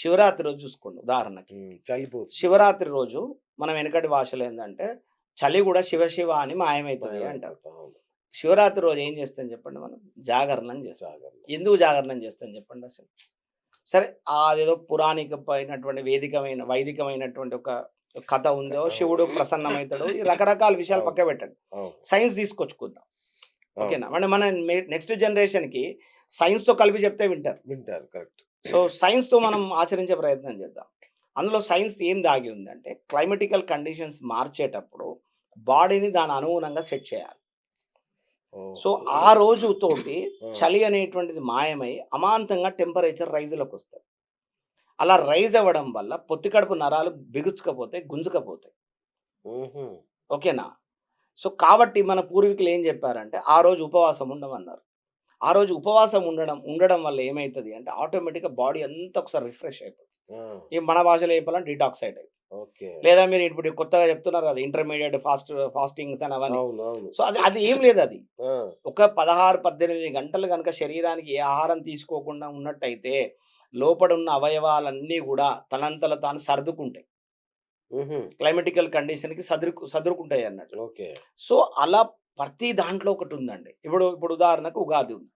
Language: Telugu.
శివరాత్రి రోజు చూసుకోండి ఉదాహరణకి. చలిపోతుంది. శివరాత్రి రోజు మనం వెనకటి భాషలో ఏందంటే, చలి గూడా శివ శివ అని మాయమైతది అంటారు. మాయమైపోతా అవును. శివరాత్రి రోజు ఏం చేస్తాం చెప్పండి మనం? జాగరణం చేస్తాం. జాగరణ. ఎందుకు జాగరణం చేస్తాం చెప్పండి అసలు? సరే అదేదో పురాణికమైనటువంటి వైదికమైనటువంటి ఒక కథ ఉందో, శివుడు ప్రసన్నమైతాడు, ఈ రకరకాల విషయాలు అవును. పక్కన పెట్టండి. అవును. సైన్స్ తీసుకొచ్చుకుందాం. అవును. ఓకేనా? అంటే మన నెక్స్ట్ జనరేషన్‌కి సైన్స్‌తో కలిపి చెప్తే వింటారు. వింటారు. కరెక్ట్. సో, సైన్స్‌తో మనం ఆచరించే ప్రయత్నం చేద్దాం. అందులో సైన్స్ ఏం దాగి ఉందంటే, క్లైమాటికల్ కండిషన్స్ మార్చేటప్పుడు బాడీని దాని అనుగుణంగా సెట్ చేయాలి. సో, ఓహో! ఆ రోజుతోటి ఆ! చలి అనేటువంటిది మాయమై అమాంతంగా టెంపరేచర్ రైజ్‌లోకొస్తది. అలా రైజ్ అవ్వడం వల్ల పొత్తి కడుపు నరాలు బిగుసుకపోతాయి, గుంజుకపోతాయి. హుహు. ఓకేనా? సో, కాబట్టి మన పూర్వీకులు ఏం చెప్పారంటే, ఆ రోజు ఉపవాసం ఉండమన్నారు. ఆ రోజు ఉపవాసం ఉండడం ఉండడం వల్ల ఏమైతది అంటే, ఆటోమేటిక్‌గా బాడీ అంతా ఒకసారి రిఫ్రెష్ అయిపోతుంది. ఆ! ఈ మన భాషలో చెప్పాలంటే డిటాక్సైడ్ అయితది. ఓకే. లేదా మీరు ఇప్పుడు కొత్తగా చెప్తున్నారు కదా! ఇంటర్మీడియేట్ ఫాస్టింగ్స్ అని అవన్నీ. అవును. అవును. సో, అది అది ఏం లేదది. ఆ! ఒక 16, 18 గంటలు గనక శరీరానికి ఏ ఆహారం తీసుకోకుండా ఉన్నట్టయితే, లోపడున్న అవయవాలన్నీ గూడా తనంతట తాను సర్దుకుంటాయి. హుహు. క్లైమాటికల్ కండిషన్‌కి సదురుకుంటాయన్నట్టు. ఓకే. సో, అలా ప్రతి దాంట్లో ఒకటుందండి. ఇప్పుడు ఇప్పుడు ఉదాహరణకు ఉగాది ఉంది.